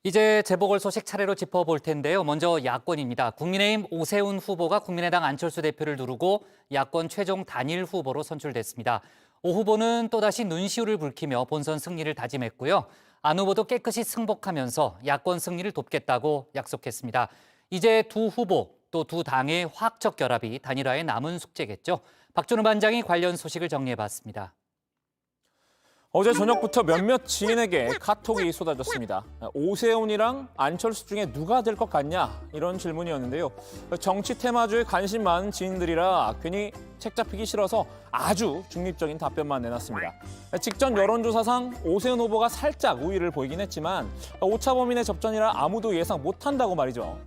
이제 재보궐 소식 차례로 짚어볼 텐데요. 먼저 야권입니다. 국민의힘 오세훈 후보가 국민의당 안철수 대표를 누르고 야권 최종 단일 후보로 선출됐습니다. 오 후보는 또다시 눈시울을 붉히며 본선 승리를 다짐했고요. 안 후보도 깨끗이 승복하면서 야권 승리를 돕겠다고 약속했습니다. 이제 두 후보 또 두 당의 화학적 결합이 단일화의 남은 숙제겠죠. 박준우 반장이 관련 소식을 정리해봤습니다. 어제 저녁부터 몇몇 지인에게 카톡이 쏟아졌습니다. 오세훈이랑 안철수 중에 누가 될 것 같냐? 이런 질문이었는데요. 정치 테마주에 관심 많은 지인들이라 괜히 책 잡히기 싫어서 아주 중립적인 답변만 내놨습니다. 직전 여론조사상 오세훈 후보가 살짝 우위를 보이긴 했지만 오차 범위 내 접전이라 아무도 예상 못한다고 말이죠.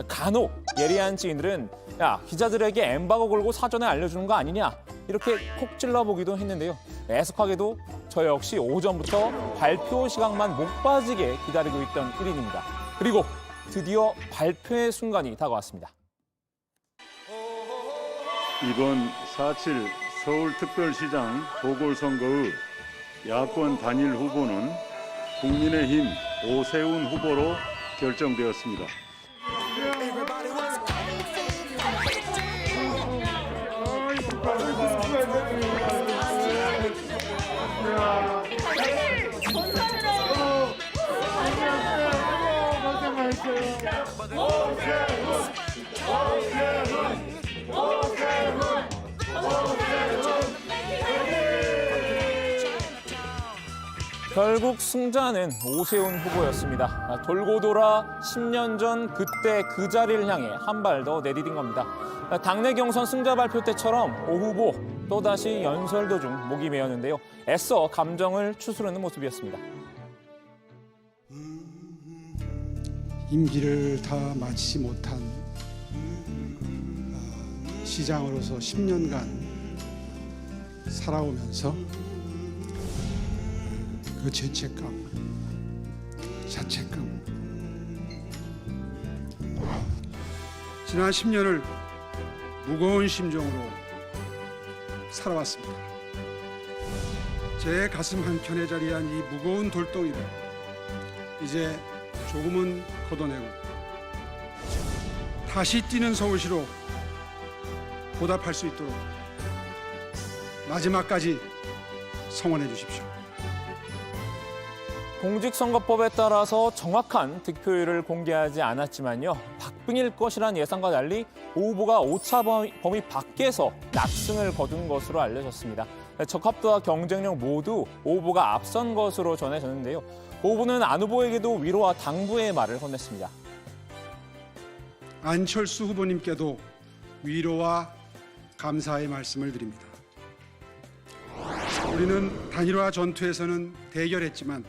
간혹 예리한 지인들은 야, 기자들에게 엠바고 걸고 사전에 알려주는 거 아니냐? 이렇게 콕 찔러보기도 했는데요. 애석하게도 저 역시 오전부터 발표 시간만 목 빠지게 기다리고 있던 1인입니다. 그리고 드디어 발표의 순간이 다가왔습니다. 이번 4.7 서울특별시장 보궐선거의 야권 단일 후보는 국민의힘 오세훈 후보로 결정되었습니다. 결국 승자는 오세훈 후보였습니다. 돌고 돌아 10년 전 그때 그 자리를 향해 한 발 더 내디딘 겁니다. 당내 경선 승자 발표 때처럼 오 후보 또다시 연설 도중 목이 메었는데요. 애써 감정을 추스르는 모습이었습니다. 임기를 다 마치지 못한 시장으로서 10년간 살아오면서 그 죄책감, 자책감, 지난 10년을 무거운 심정으로 살아왔습니다. 제 가슴 한켠에 자리한 이 무거운 돌덩이를 이제 조금은 걷어내고 다시 뛰는 서울시로 보답할 수 있도록 마지막까지 성원해 주십시오. 공직선거법에 따라서 정확한 득표율을 공개하지 않았지만요. 박빙일 것이란 예상과 달리 오 후보가 오차 범위 밖에서 낙승을 거둔 것으로 알려졌습니다. 적합도와 경쟁력 모두 오 후보가 앞선 것으로 전해졌는데요. 오 후보는 안 후보에게도 위로와 당부의 말을 건넸습니다. 안철수 후보님께도 위로와 감사의 말씀을 드립니다. 우리는 단일화 전투에서는 대결했지만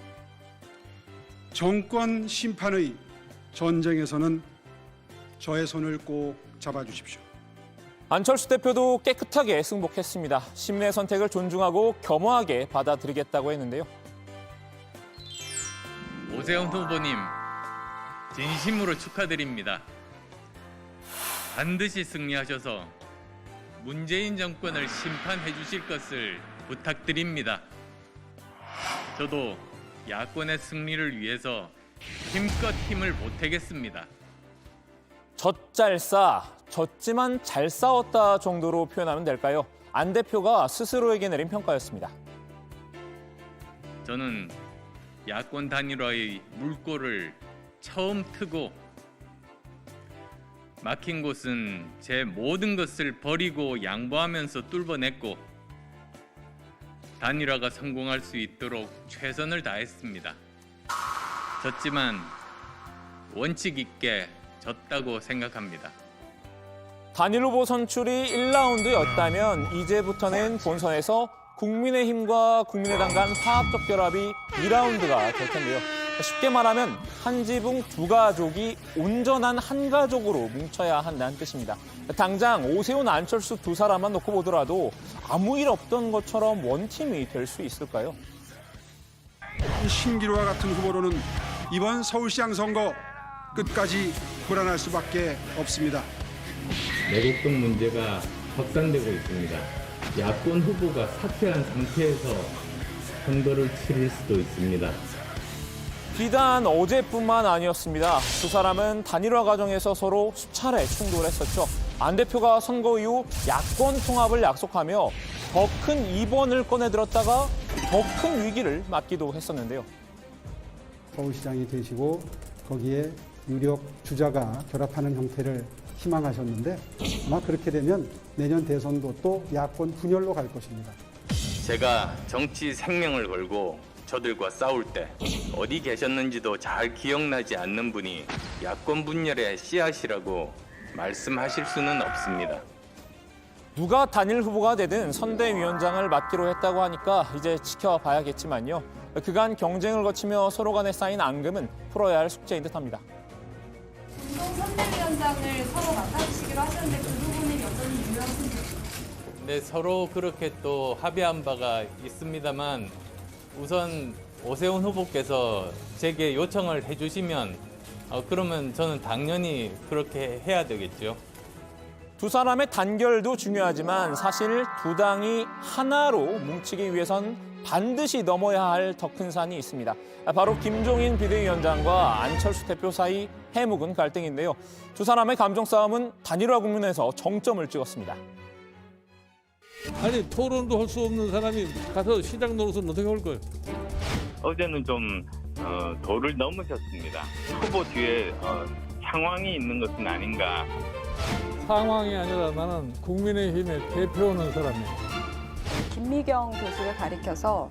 정권 심판의 전쟁에서는 저의 손을 꼭 잡아주십시오. 안철수 대표도 깨끗하게 승복했습니다. 시민의 선택을 존중하고 겸허하게 받아들이겠다고 했는데요. 오세훈 후보님, 진심으로 축하드립니다. 반드시 승리하셔서 문재인 정권을 심판해 주실 것을 부탁드립니다. 저도 야권의 승리를 위해서 힘껏 힘을 보태겠습니다. 졌지만 잘 싸웠다 정도로 표현하면 될까요? 안 대표가 스스로에게 내린 평가였습니다. 저는 야권 단일화의 물꼬를 처음 트고 막힌 곳은 제 모든 것을 버리고 양보하면서 뚫어냈고 단일화가 성공할 수 있도록 최선을 다했습니다. 졌지만 원칙 있게 졌다고 생각합니다. 단일 후보 선출이 1라운드였다면 이제부터는 본선에서 국민의힘과 국민의당 간 화합적 결합이 2라운드가 될 텐데요. 쉽게 말하면 한 지붕 두 가족이 온전한 한 가족으로 뭉쳐야 한다는 뜻입니다. 당장 오세훈, 안철수 두 사람만 놓고 보더라도 아무 일 없던 것처럼 원팀이 될 수 있을까요? 신기루와 같은 후보로는 이번 서울시장 선거 끝까지 불안할 수밖에 없습니다. 내곡동 문제가 확산되고 있습니다. 야권 후보가 사퇴한 상태에서 선거를 치를 수도 있습니다. 비단 어제뿐만 아니었습니다. 두 사람은 단일화 과정에서 서로 수차례 충돌했었죠. 안 대표가 선거 이후 야권 통합을 약속하며 더 큰 이번을 꺼내들었다가 더 큰 위기를 맞기도 했었는데요. 서울시장이 되시고 거기에 유력 주자가 결합하는 형태를 희망하셨는데 아마 그렇게 되면 내년 대선도 또 야권 분열로 갈 것입니다. 제가 정치 생명을 걸고 저들과 싸울 때 어디 계셨는지도 잘 기억나지 않는 분이 야권 분열의 씨앗이라고 말씀하실 수는 없습니다. 누가 단일 후보가 되든 선대위원장을 맡기로 했다고 하니까 이제 지켜봐야겠지만요. 그간 경쟁을 거치며 서로 간에 쌓인 앙금은 풀어야 할 숙제인 듯합니다. 공동 선대위원장을 서로 맡아주시기로 하셨는데 그 부분이 여전히 유효하신지. 네, 서로 그렇게 또 합의한 바가 있습니다만 우선 오세훈 후보께서 제게 요청을 해주시면 그러면 저는 당연히 그렇게 해야 되겠죠. 두 사람의 단결도 중요하지만 사실 두 당이 하나로 뭉치기 위해선 반드시 넘어야 할 더 큰 산이 있습니다. 바로 김종인 비대위원장과 안철수 대표 사이 해묵은 갈등인데요. 두 사람의 감정 싸움은 단일화 국면에서 정점을 찍었습니다. 아니 토론도 할 수 없는 사람이 가서 시장 노릇은 어떻게 할 거예요? 어제는 좀 도를 넘으셨습니다. 후보 뒤에 상황이 있는 것은 아닌가. 상황이 아니라 나는 국민의힘의 대표하는 사람이에요. 김미경 교수를 가리켜서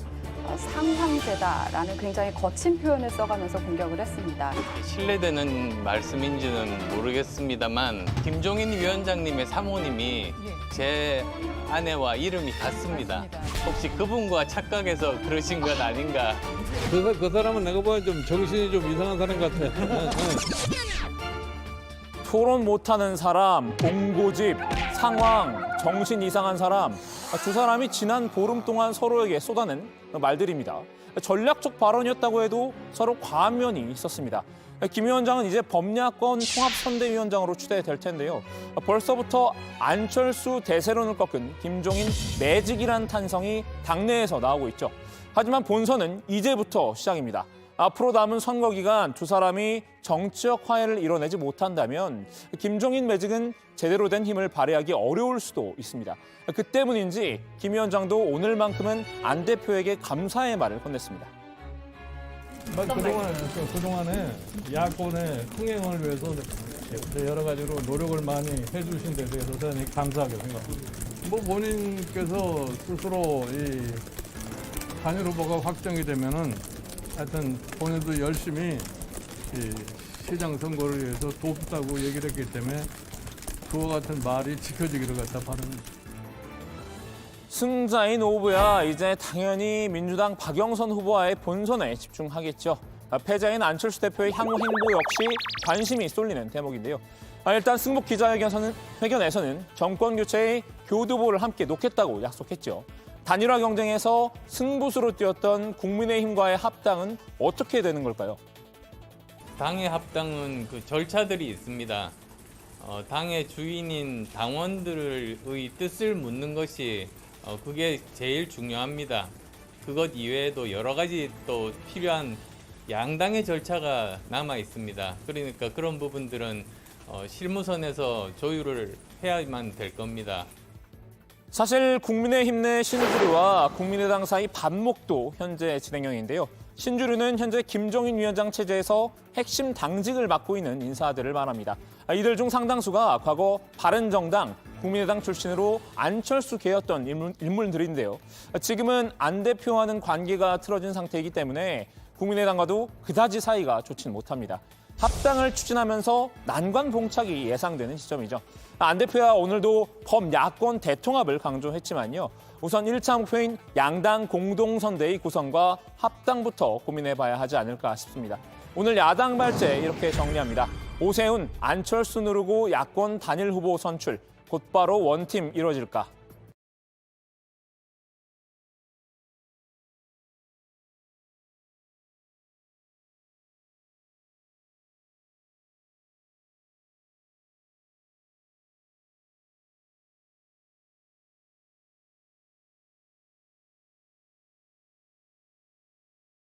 상황제다라는 굉장히 거친 표현을 써가면서 공격을 했습니다. 신뢰되는 말씀인지는 모르겠습니다만 김종인 위원장님의 사모님이 제 아내와 이름이 같습니다. 혹시 그분과 착각해서 그러신 것 아닌가? 그 사람은 내가 보기엔 좀 정신이 좀 이상한 사람 같아. 토론 못하는 사람, 공고집, 상황, 정신 이상한 사람. 두 사람이 지난 보름 동안 서로에게 쏟아낸 말들입니다. 전략적 발언이었다고 해도 서로 과한 면이 있었습니다. 김 위원장은 이제 범야권 통합선대위원장으로 추대될 텐데요. 벌써부터 안철수 대세론을 꺾은 김종인 매직이란 탄성이 당내에서 나오고 있죠. 하지만 본선은 이제부터 시작입니다. 앞으로 남은 선거 기간 두 사람이 정치적 화해를 이뤄내지 못한다면 김종인 매직은 제대로 된 힘을 발휘하기 어려울 수도 있습니다. 그 때문인지 김 위원장도 오늘만큼은 안 대표에게 감사의 말을 건넸습니다. 그동안에 야권의 흥행을 위해서 여러 가지로 노력을 많이 해주신 데 대해서 대단히 감사하게 생각합니다. 본인께서 스스로 이 단일 후보가 확정이 되면은 하여튼 본인도 열심히 시장 선거를 위해서 돕다고 얘기를 했기 때문에 그와 같은 말이 지켜지기를 갖다 바랍니다. 승자인 오브야 이제 당연히 민주당 박영선 후보와의 본선에 집중하겠죠. 패자인 안철수 대표의 향후 행보 역시 관심이 쏠리는 대목인데요. 일단 승복 기자회견에서는 정권 교체의 교두보를 함께 놓겠다고 약속했죠. 단일화 경쟁에서 승부수로 뛰었던 국민의힘과의 합당은 어떻게 되는 걸까요? 당의 합당은 그 절차들이 있습니다. 당의 주인인 당원들의 뜻을 묻는 것이 그게 제일 중요합니다. 그것 이외에도 여러 가지 또 필요한 양당의 절차가 남아 있습니다. 그러니까 그런 부분들은 실무선에서 조율을 해야만 될 겁니다. 사실 국민의힘 내 신주류와 국민의당 사이 반목도 현재 진행형인데요. 신주류는 현재 김종인 위원장 체제에서 핵심 당직을 맡고 있는 인사들을 말합니다. 이들 중 상당수가 과거 바른정당, 국민의당 출신으로 안철수 계였던 인물들인데요. 지금은 안 대표와는 관계가 틀어진 상태이기 때문에 국민의당과도 그다지 사이가 좋진 못합니다. 합당을 추진하면서 난관봉착이 예상되는 시점이죠. 안 대표야 오늘도 범야권 대통합을 강조했지만요. 우선 1차 목표인 양당 공동선대위 구성과 합당부터 고민해봐야 하지 않을까 싶습니다. 오늘 야당 발제 이렇게 정리합니다. 오세훈, 안철수 누르고 야권 단일 후보 선출, 곧바로 원팀 이뤄질까?